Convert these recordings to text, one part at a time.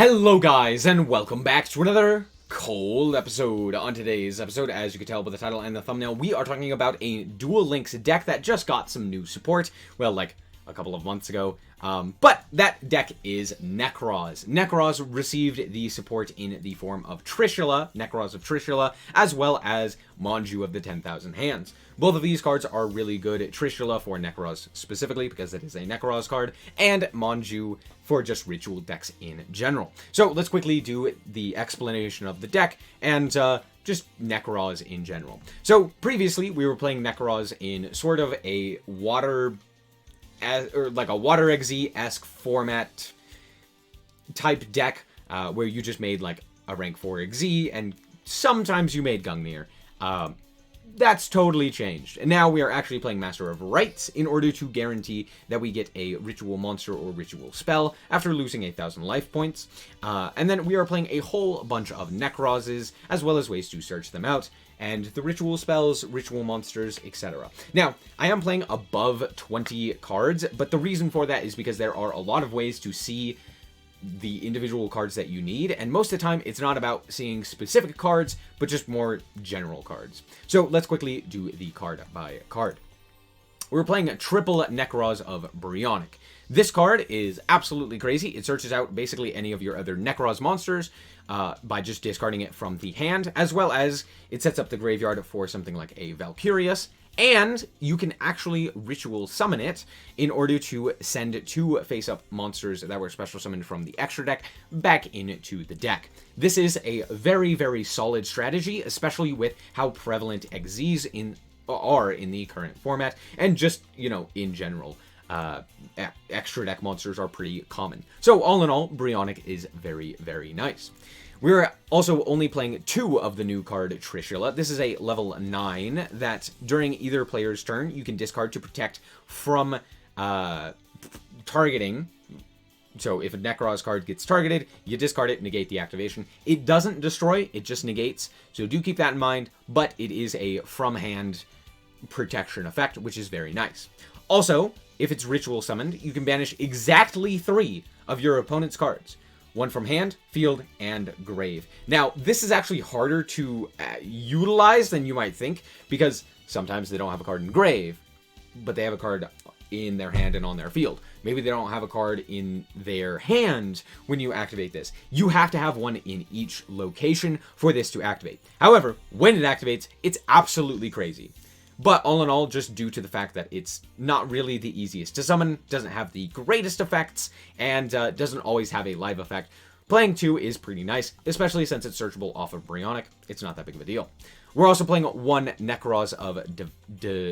Hello guys, and welcome back to another cold episode. On today's episode, as you can tell by the title and the thumbnail, we are talking about a Duel Links deck that just got some new support, well, like a couple of months ago. But that deck is Nekroz. Nekroz received the support in the form of Trishula, Nekroz of Trishula, as well as Manju of the 10,000 Hands. Both of these cards are really good. Trishula for Nekroz specifically, because it is a Nekroz card, and Manju for just ritual decks in general. So let's quickly do the explanation of the deck, and just Nekroz in general. So previously, we were playing Nekroz in sort of a water exe-esque format type deck, where you just made like a rank 4 exe, and sometimes you made Gungnir. That's totally changed. And now we are actually playing Master of Rites in order to guarantee that we get a ritual monster or ritual spell after losing 1,000 life points. And then we are playing a whole bunch of Nekrozes, as well as ways to search them out, and the ritual spells, ritual monsters, etc. Now, I am playing above 20 cards, but the reason for that is because there are a lot of ways to see the individual cards that you need, and most of the time it's not about seeing specific cards, but just more general cards. So let's quickly do the card by card. We're playing a triple Nekroz of Brionic. This card is absolutely crazy. It searches out basically any of your other Nekroz monsters by just discarding it from the hand, as well as it sets up the graveyard for something like a Valkyrius. And you can actually ritual summon it in order to send 2 face-up monsters that were special summoned from the extra deck back into the deck. This is a very, very solid strategy, especially with how prevalent exes are in the current format, and just, you know, in general. Extra deck monsters are pretty common. So all in all, Brionic is very, very nice. We're also only playing 2 of the new card, Trishula. This is a level 9 that during either player's turn, you can discard to protect from targeting. So if a Nekroz card gets targeted, you discard it, negate the activation. It doesn't destroy, it just negates. So do keep that in mind, but it is a from-hand protection effect, which is very nice. Also, if it's ritual summoned, you can banish exactly 3 of your opponent's cards. 1 from hand, field, and grave. Now, this is actually harder to utilize than you might think, because sometimes they don't have a card in grave, but they have a card in their hand and on their field. Maybe they don't have a card in their hand when you activate this. You have to have one in each location for this to activate. However, when it activates, it's absolutely crazy. But all in all, just due to the fact that it's not really the easiest to summon, doesn't have the greatest effects, and doesn't always have a live effect, playing 2 is pretty nice, especially since it's searchable off of Brionic. It's not that big of a deal. We're also playing 1 Nekroz of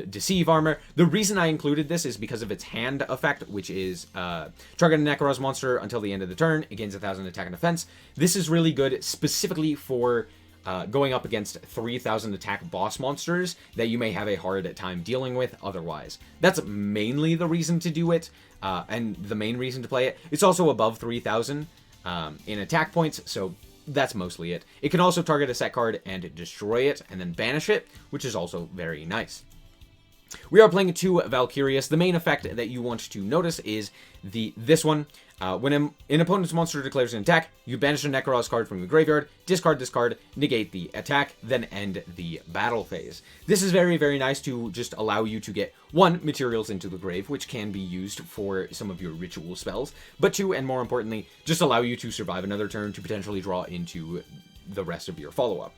Deceive Armor. The reason I included this is because of its hand effect, which is target a Nekroz monster until the end of the turn. It gains 1,000 attack and defense. This is really good specifically for going up against 3,000 attack boss monsters that you may have a hard time dealing with otherwise. That's mainly the reason to do it, and the main reason to play it. It's also above 3,000 in attack points, so that's mostly it. It can also target a set card and destroy it, and then banish it, which is also very nice. We are playing 2 Valkyrius. The main effect that you want to notice is this one. When an opponent's monster declares an attack, you banish a Nekroz card from your graveyard, discard this card, negate the attack, then end the battle phase. This is very, very nice to just allow you to get 1, materials into the grave, which can be used for some of your ritual spells, but 2, and more importantly, just allow you to survive another turn to potentially draw into the rest of your follow-up.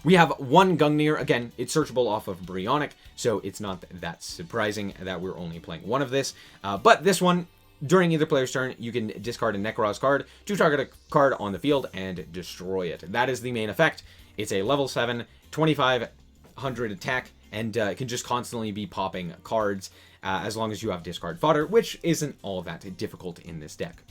We have 1 Gungnir. Again, it's searchable off of Brionic, so it's not that surprising that we're only playing 1 of this. But this one, during either player's turn, you can discard a Nekroz card to target a card on the field and destroy it. That is the main effect. It's a level 7, 2,500 attack, and it can just constantly be popping cards as long as you have discard fodder, which isn't all that difficult in this deck.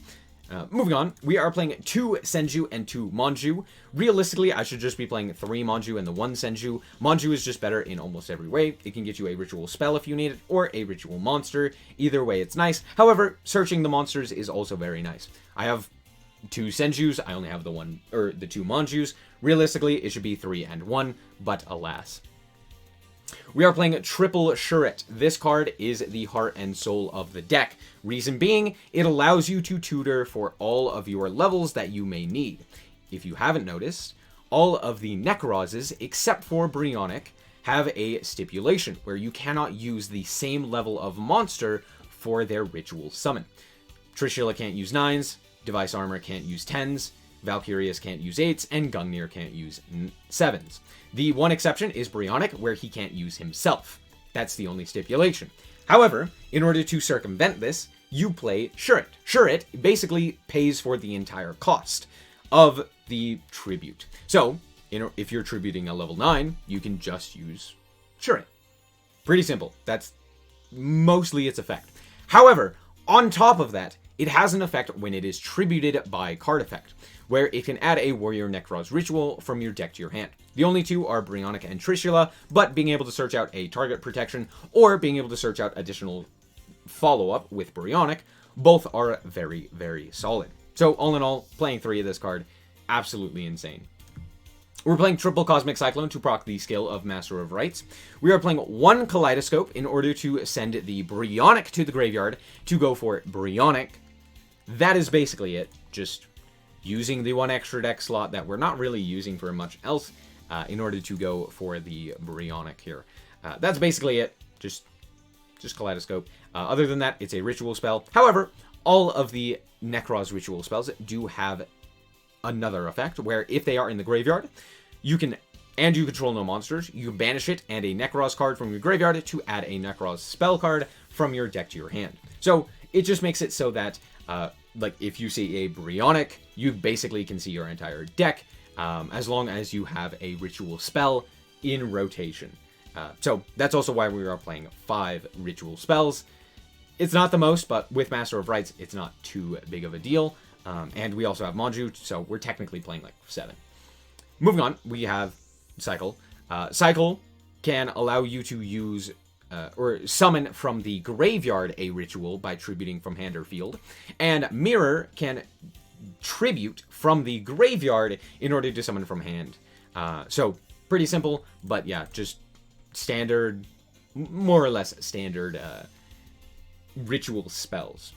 Moving on, we are playing 2 Senju and 2 Manju. Realistically, I should just be playing 3 Manju and the 1 Senju. Manju is just better in almost every way. It can get you a ritual spell if you need it, or a ritual monster. Either way, it's nice. However, searching the monsters is also very nice. I have 2 Senjus. I only have the 2 Manjus. Realistically, it should be 3 and 1, but alas. We are playing Triple Shuret. This card is the heart and soul of the deck. Reason being, it allows you to tutor for all of your levels that you may need. If you haven't noticed, all of the Nekrozes, except for Brionac, have a stipulation where you cannot use the same level of monster for their ritual summon. Trishula can't use 9s, Device Armor can't use 10s, Valkyrius can't use 8s, and Gungnir can't use 7s. The one exception is Brionac, where he can't use himself. That's the only stipulation. However, in order to circumvent this, you play Shuret. Shuret basically pays for the entire cost of the tribute. So, if you're tributing a level 9, you can just use Shuret. Pretty simple. That's mostly its effect. However, on top of that, it has an effect when it is tributed by card effect, where it can add a Warrior Nekroz ritual from your deck to your hand. The only two are Brionac and Trishula, but being able to search out a target protection or being able to search out additional follow-up with Brionac, both are very, very solid. So all in all, playing 3 of this card, absolutely insane. We're playing Triple Cosmic Cyclone to proc the skill of Master of Rites. We are playing 1 Kaleidoscope in order to send the Brionac to the graveyard to go for Brionac. That is basically it. Just using the 1 extra deck slot that we're not really using for much else in order to go for the Brionac here. That's basically it. Just Kaleidoscope. Other than that, it's a ritual spell. However, all of the Nekroz ritual spells do have another effect, where if they are in the graveyard, you control no monsters, you can banish it and a Nekroz card from your graveyard to add a Nekroz spell card from your deck to your hand. So it just makes it so that, like, if you see a Brionac, you basically can see your entire deck, as long as you have a ritual spell in rotation. So that's also why we are playing 5 ritual spells. It's not the most, but with Master of Rites, it's not too big of a deal. And we also have Manju, so we're technically playing like 7. Moving on, we have Cycle. Cycle can allow you to use or summon from the graveyard a ritual by tributing from hand or field. And Mirror can tribute from the graveyard in order to summon from hand. So pretty simple, but yeah, just standard, more or less standard ritual spells.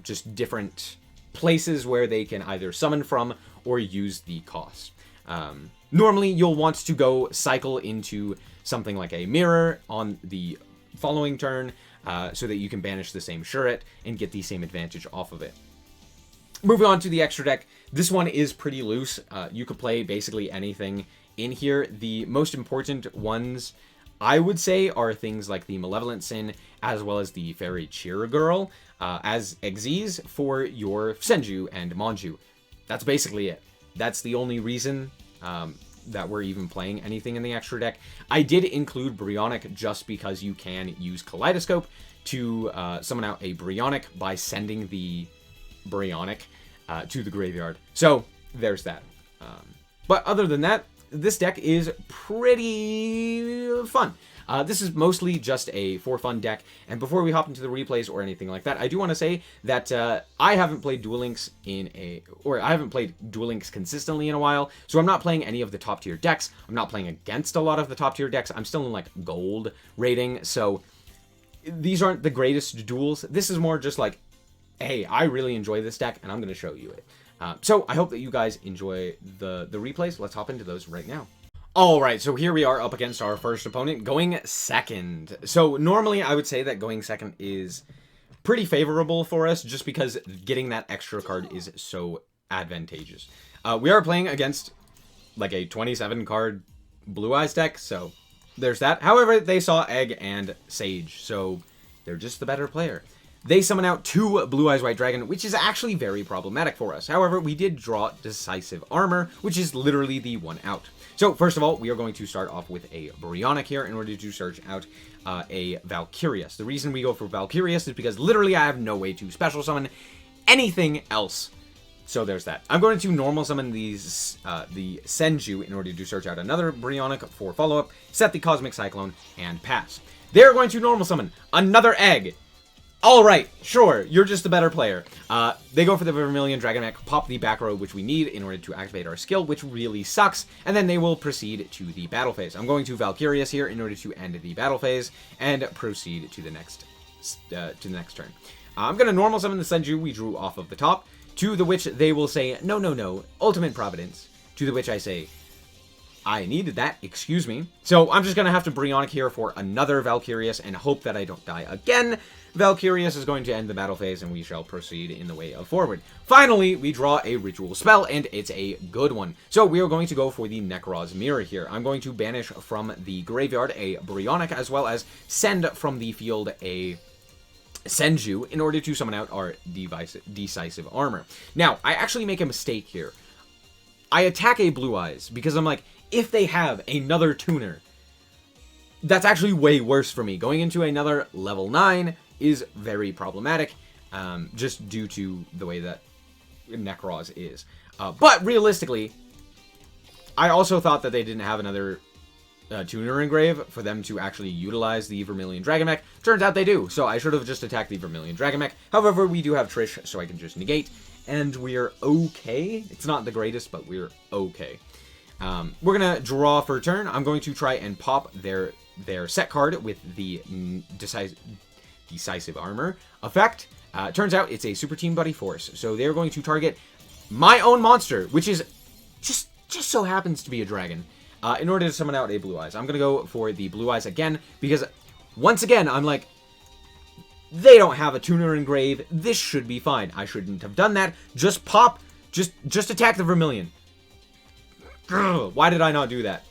Just different places where they can either summon from or use the cost. Normally, you'll want to go cycle into something like a Mirror on the following turn so that you can banish the same Shuret and get the same advantage off of it. Moving on to the extra deck, this one is pretty loose. You could play basically anything in here. The most important ones, I would say, are things like the Malevolent Sin, as well as the Fairy Cheer Girl, as Xyz for your Senju and Manju. That's basically it. That's the only reason that we're even playing anything in the extra deck. I did include Brionac just because you can use Kaleidoscope to summon out a Brionac by sending the Brionac to the graveyard. So there's that. But other than that, this deck is pretty fun. This is mostly just a for fun deck, and before we hop into the replays or anything like that, I do want to say that I haven't played Duel Links I haven't played Duel Links consistently in a while, so I'm not playing any of the top tier decks. I'm not playing against a lot of the top tier decks. I'm still in like gold rating, so these aren't the greatest duels. This is more just like, hey, I really enjoy this deck, and I'm going to show you it. So I hope that you guys enjoy the replays. Let's hop into those right now. Alright, so here we are up against our first opponent, going second. So normally I would say that going second is pretty favorable for us, just because getting that extra card is so advantageous. We are playing against like a 27 card Blue Eyes deck, so there's that. However, they saw Egg and Sage, so they're just the better player. They summon out 2 Blue Eyes White Dragon, which is actually very problematic for us. However, we did draw Decisive Armor, which is literally the one out. So, first of all, we are going to start off with a Brionac here in order to search out a Valkyrius. The reason we go for Valkyrius is because literally I have no way to special summon anything else. So there's that. I'm going to normal summon these the Senju in order to search out another Brionac for follow-up, set the Cosmic Cyclone, and pass. They're going to normal summon another Egg. Alright, sure, you're just the better player. They go for the Vermilion Dragon Mech, pop the back row, which we need in order to activate our skill, which really sucks, and then they will proceed to the battle phase. I'm going to Valkyrius here in order to end the battle phase, and proceed to the next turn. I'm going to normal summon the Senju we drew off of the top, to the which they will say, no, no, no, Ultimate Providence, to the which I say, I needed that, excuse me. So I'm just going to have to Brionac here for another Valkyrius and hope that I don't die again. Valkyrius is going to end the battle phase and we shall proceed in the way of forward. Finally, we draw a ritual spell and it's a good one. So we are going to go for the Nekroz Mirror here. I'm going to banish from the graveyard a Brionac as well as send from the field a Senju in order to summon out our Decisive Armor. Now, I actually make a mistake here. I attack a Blue Eyes because I'm like, if they have another tuner, that's actually way worse for me. Going into another level 9 is very problematic, just due to the way that Nekroz is. But realistically, I also thought that they didn't have another tuner engrave for them to actually utilize the Vermilion Dragon Mech. Turns out they do, so I should have just attacked the Vermilion Dragon Mech. However, we do have Trish, so I can just negate, and we're okay. It's not the greatest, but we're okay. We're going to draw for a turn. I'm going to try and pop their set card with the Decisive Armor effect. Turns out it's a Super Team Buddy Force, so they're going to target my own monster, which is just so happens to be a dragon, in order to summon out a Blue Eyes. I'm going to go for the Blue Eyes again, because once again, I'm like, they don't have a tuner engrave. This should be fine. I shouldn't have done that. Just pop, just attack the Vermilion. Why did I not do that?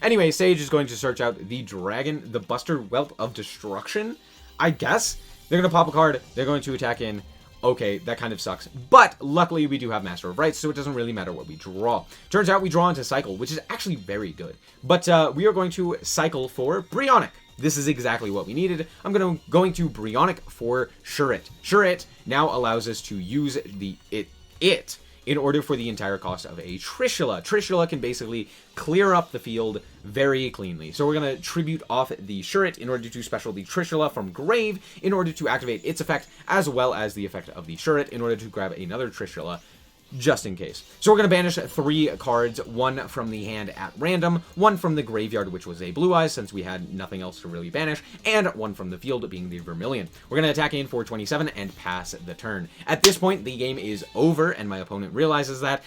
Anyway, Sage is going to search out the dragon, the Buster Whelp of Destruction, I guess. They're going to pop a card. They're going to attack in. Okay, that kind of sucks. But luckily, we do have Master of Rights, so it doesn't really matter what we draw. Turns out we draw into Cycle, which is actually very good. But we are going to cycle for Brionac. This is exactly what we needed. I'm going to Brionac for Shurit. Shurit now allows us to use it in order for the entire cost of a Trishula. Trishula can basically clear up the field very cleanly. So we're going to tribute off the Shurit in order to special the Trishula from grave in order to activate its effect, as well as the effect of the Shurit in order to grab another Trishula, just in case. So we're going to banish 3 cards, 1 from the hand at random, 1 from the graveyard, which was a Blue Eyes, since we had nothing else to really banish, and 1 from the field, being the Vermilion. We're going to attack in for 27 and pass the turn. At this point, the game is over, and my opponent realizes that,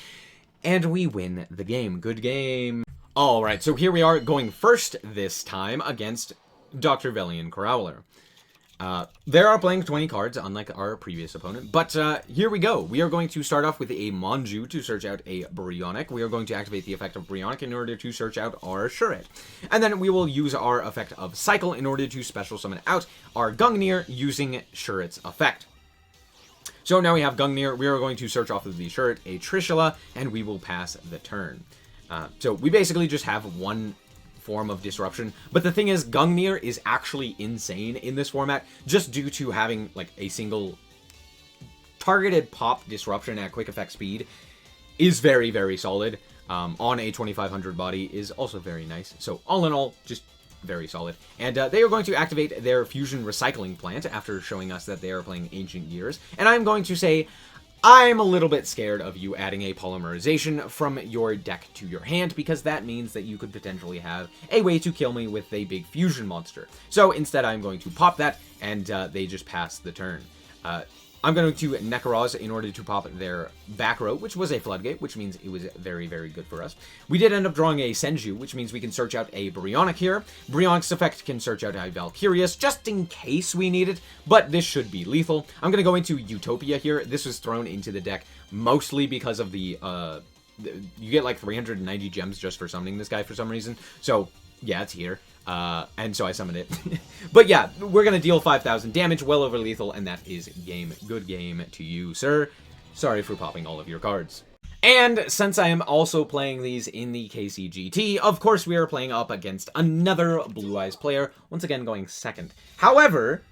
and we win the game. Good game. Alright, so here we are going first this time against Dr. Velian Crowler. They are playing 20 cards, unlike our previous opponent, but here we go. We are going to start off with a Manju to search out a Brionac. We are going to activate the effect of Brionac in order to search out our Shurit. And then we will use our effect of Cycle in order to special summon out our Gungnir using Shurit's effect. So now we have Gungnir. We are going to search off of the Shurit a Trishula, and we will pass the turn. So we basically just have one form of disruption, but the thing is, Gungnir is actually insane in this format, just due to having like a single targeted pop disruption at quick effect speed is very, very solid. On a 2500 body is also very nice. So all in all, just very solid. And they are going to activate their Fusion Recycling Plant after showing us that they are playing Ancient Years, and I'm going to say, I'm a little bit scared of you adding a polymerization from your deck to your hand, because that means that you could potentially have a way to kill me with a big fusion monster. So instead, I'm going to pop that, and they just pass the turn. I'm going to Nekroz in order to pop their back row, which was a Floodgate, which means it was very, very good for us. We did end up drawing a Senju, which means we can search out a Brionac here. Brionac's effect can search out a Valkyrius, just in case we need it, but this should be lethal. I'm going to go into Utopia here. This was thrown into the deck mostly because of the you get like 390 gems just for summoning this guy for some reason. So, yeah, it's here. And so I summoned it. But yeah, we're going to deal 5,000 damage, well over lethal, and that is game. Good game to you, sir. Sorry for popping all of your cards. And since I am also playing these in the KCGT, of course we are playing up against another Blue Eyes player, once again going second. However,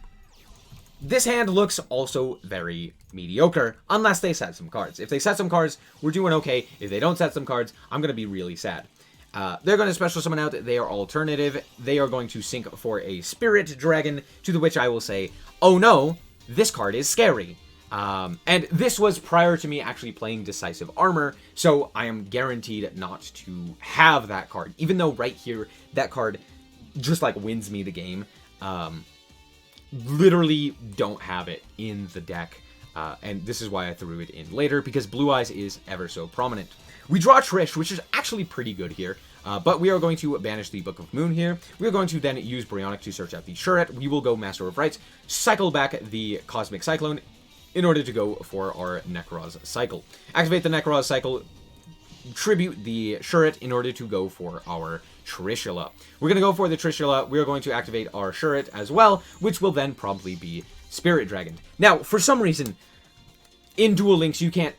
this hand looks also very mediocre, unless they set some cards. If they set some cards, we're doing okay. If they don't set some cards, I'm going to be really sad. They're going to special summon out their alternative. They are going to sync for a Spirit Dragon, to the which I will say, oh no, this card is scary. And this was prior to me actually playing Decisive Armor, so I am guaranteed not to have that card. Even though right here, that card just like wins me the game. Literally don't have it in the deck. And this is why I threw it in later, because Blue Eyes is ever so prominent. We draw Trish, which is actually pretty good here. But we are going to banish the Book of Moon here. We are going to then use Brionac to search out the Shuret. We will go Master of Rites, cycle back the Cosmic Cyclone in order to go for our Nekroz cycle. Activate the Nekroz cycle, tribute the Shuret in order to go for our Trishula. We're going to go for the Trishula. We're going to activate our Shuret as well, which will then probably be Spirit Dragon. Now, for some reason, in Duel Links, you can't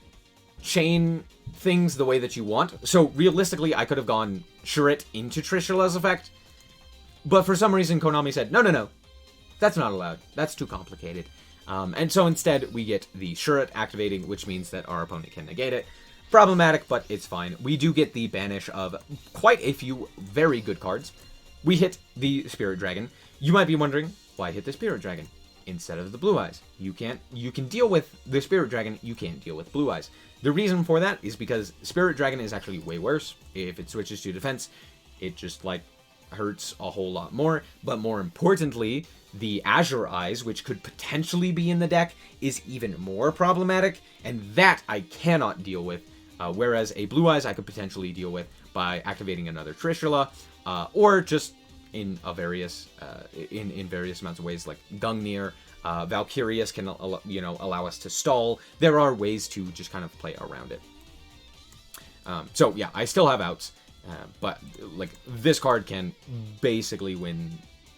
chain things the way that you want. So, realistically, I could have gone Shuret into Trishula's effect. But for some reason, Konami said, no, that's not allowed. That's too complicated. And so instead, we get the Shuret activating, which means that our opponent can negate it. Problematic, but it's fine. We do get the banish of quite a few very good cards. We hit the Spirit Dragon. You might be wondering, why hit the Spirit Dragon instead of the Blue Eyes? You can deal with the Spirit Dragon, you can't deal with Blue Eyes. The reason for that is because Spirit Dragon is actually way worse. If it switches to defense, it just, like, hurts a whole lot more. But more importantly, the Azure Eyes, which could potentially be in the deck, is even more problematic, and that I cannot deal with. Whereas a Blue Eyes I could potentially deal with by activating another Trishula, or just in various amounts of ways, like Gungnir. Valkyrius can allow us to stall. There are ways to just kind of play around it. So yeah, I still have outs, but like this card can basically win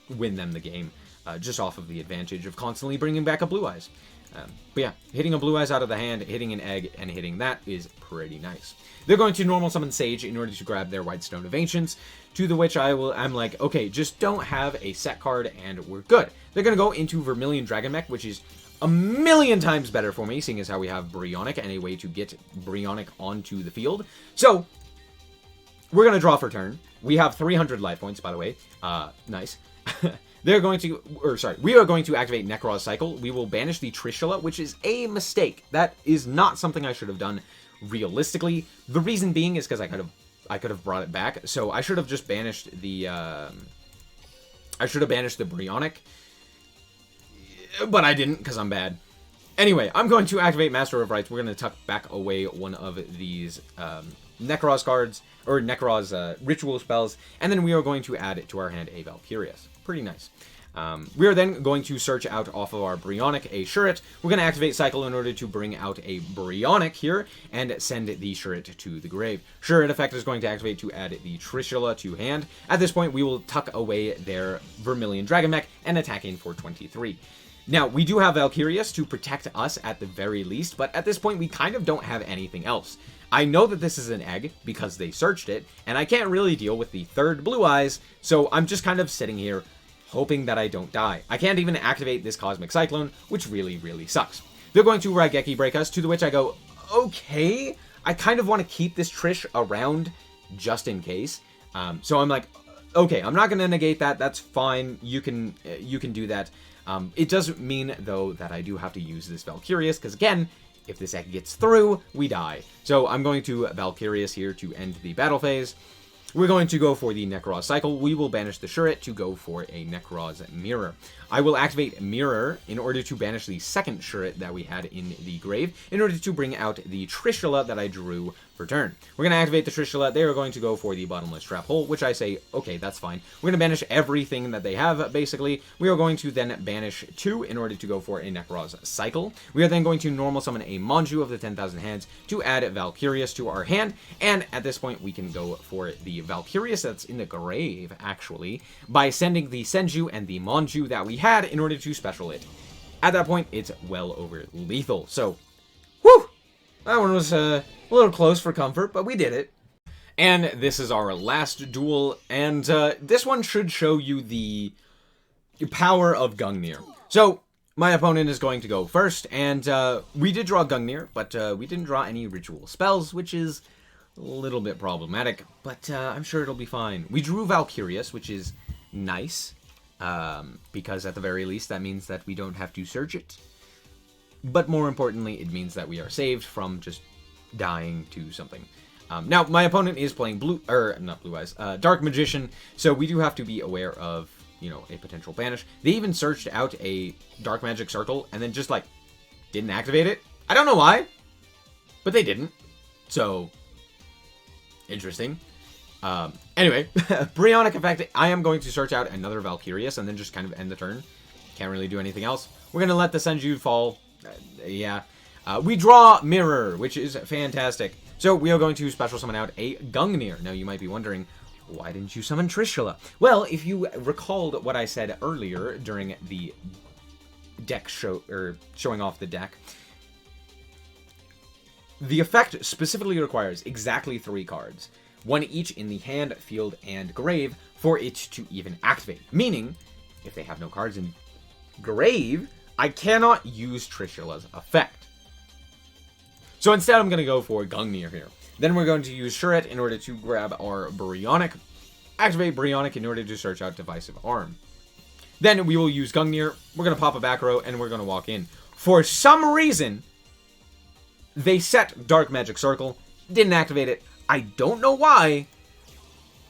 them the game, just off of the advantage of constantly bringing back a Blue Eyes. But yeah, hitting a Blue Eyes out of the hand, hitting an egg, and hitting that is pretty nice. They're going to normal summon Sage in order to grab their White Stone of Ancients, to the which I'm like, okay, just don't have a set card and we're good. They're going to go into Vermilion Dragon Mech, which is a million times better for me, seeing as how we have Brionac and a way to get Brionac onto the field. So, we're going to draw for turn. We have 300 life points, by the way. Nice. We are going to activate Nekroz Cycle. We will banish the Trishula, which is a mistake. That is not something I should have done realistically. The reason being is because I could have brought it back. So I should have just banished the Brionac. But I didn't, because I'm bad. Anyway, I'm going to activate Master of Rites. We're going to tuck back away one of these Nekroz cards, or Nekroz ritual spells, and then we are going to add it to our hand a Valkyrius. Pretty nice. We are then going to search out off of our Brionac a Shuret. We're going to activate Cycle in order to bring out a Brionac here and send the Shuret to the grave. Shuret effect is going to activate to add the Trishula to hand. At this point, we will tuck away their Vermilion Dragon Mech and attack in for 23. Now, we do have Valkyrius to protect us at the very least, but at this point, we kind of don't have anything else. I know that this is an egg because they searched it, and I can't really deal with the third Blue Eyes, so I'm just kind of sitting here hoping that I don't die. I can't even activate this Cosmic Cyclone, which really, really sucks. They're going to Raigeki break us, to the which I go, okay, I kind of want to keep this Trish around just in case. So I'm like, okay, I'm not going to negate that. That's fine. You can do that. It does mean, though, that I do have to use this Valkyrius, because again, if this egg gets through, we die. So I'm going to Valkyrius here to end the battle phase. We're going to go for the Nekroz Cycle. We will banish the Shuret to go for a Nekroz Mirror. I will activate Mirror in order to banish the second Shuret that we had in the grave, in order to bring out the Trishula that I drew for turn. We're going to activate the Trishula. They are going to go for the Bottomless Trap Hole, which I say, okay, that's fine. We're going to banish everything that they have, basically. We are going to then banish 2 in order to go for a Nekroz Cycle. We are then going to normal summon a Manju of the 10,000 Hands to add Valkyrius to our hand, and at this point, we can go for the Valkyrius that's in the grave, actually, by sending the Senju and the Manju that we had in order to special it. At that point, it's well over lethal. So, whew! That one was a little close for comfort, but we did it. And this is our last duel, and this one should show you the power of Gungnir. So, my opponent is going to go first, and we did draw Gungnir, but we didn't draw any ritual spells, which is a little bit problematic, but I'm sure it'll be fine. We drew Valkyrius, which is nice, because at the very least that means that we don't have to search it. but more importantly, it means that we are saved from just dying to something. Now, my opponent is playing Dark Magician, so we do have to be aware of, you know, a potential banish. They even searched out a Dark Magic Circle and then just, like, didn't activate it. I don't know why, but they didn't. So, interesting. Anyway, Brionic Effect, I am going to search out another Valkyrius and then just kind of end the turn. Can't really do anything else. We're going to let the Senju fall. We draw Mirror, which is fantastic. So we are going to special summon out a Gungnir. Now you might be wondering, why didn't you summon Trishula? Well, if you recalled what I said earlier during the deck showing off the deck, the effect specifically requires exactly 3 cards, 1 each in the hand, field, and grave, for it to even activate. Meaning, if they have no cards in grave, I cannot use Trishula's effect. So instead, I'm going to go for Gungnir here. Then we're going to use Shuret in order to grab our Brionic, activate Brionic in order to search out Divisive Arm. Then we will use Gungnir, we're going to pop a back row, and we're going to walk in. For some reason, they set Dark Magic Circle, didn't activate it. I don't know why,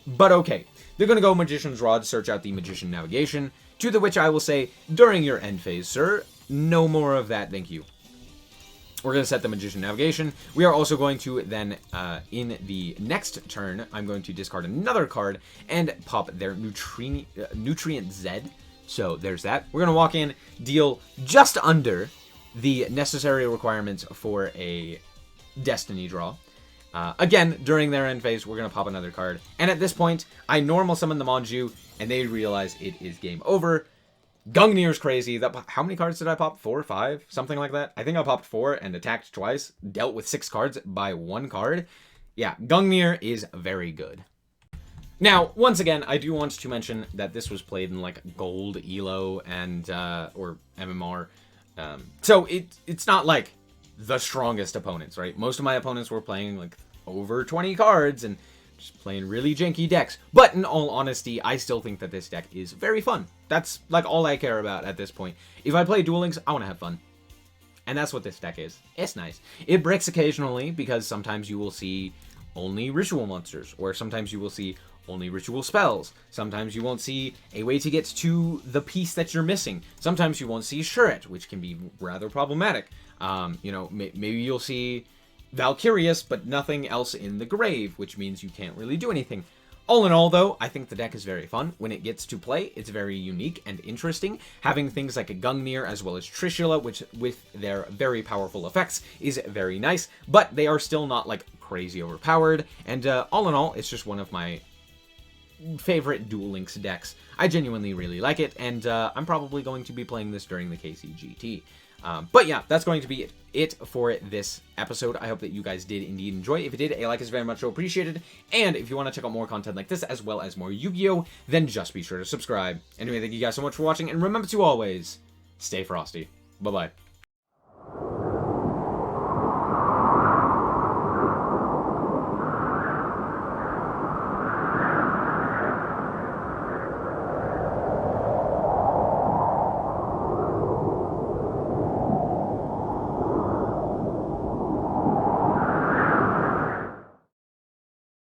but okay. They're going to go Magician's Rod, search out the Magician Navigation, to the which I will say, during your end phase, sir, no more of that, thank you. We're going to set the Magician Navigation. We are also going to then, in the next turn, I'm going to discard another card and pop their Nutrient Z. So there's that. We're going to walk in, deal just under the necessary requirements for a Destiny draw. Again, during their end phase, we're going to pop another card. And at this point, I normal summon the Monju, and they realize it is game over. Gungnir's crazy. How many cards did I pop? 4 or 5? Something like that. I think I popped 4 and attacked twice. Dealt with 6 cards by 1 card. Yeah, Gungnir is very good. Now, once again, I do want to mention that this was played in, like, Gold, ELO, and, or MMR. So it's not, like, the strongest opponents, right? Most of my opponents were playing, like, over 20 cards and just playing really janky decks. But in all honesty, I still think that this deck is very fun. That's, like, all I care about at this point. If I play Duel Links, I want to have fun. And that's what this deck is. It's nice. It breaks occasionally, because sometimes you will see only ritual monsters, or sometimes you will see only ritual spells. Sometimes you won't see a way to get to the piece that you're missing. Sometimes you won't see Shuret, which can be rather problematic. You know, maybe you'll see Valkyrius, but nothing else in the grave, which means you can't really do anything. All in all, though, I think the deck is very fun. When it gets to play, it's very unique and interesting. Having things like a Gungnir as well as Trishula, which with their very powerful effects, is very nice. But they are still not, like, crazy overpowered. And all in all, it's just one of my favorite Duel Links decks. I genuinely really like it, and I'm probably going to be playing this during the KCGT. But yeah, that's going to be it for this episode. I hope that you guys did indeed enjoy. If you did, a like is very much so appreciated. And if you want to check out more content like this, as well as more Yu-Gi-Oh!, then just be sure to subscribe. Anyway, thank you guys so much for watching, and remember to always stay frosty. Bye-bye.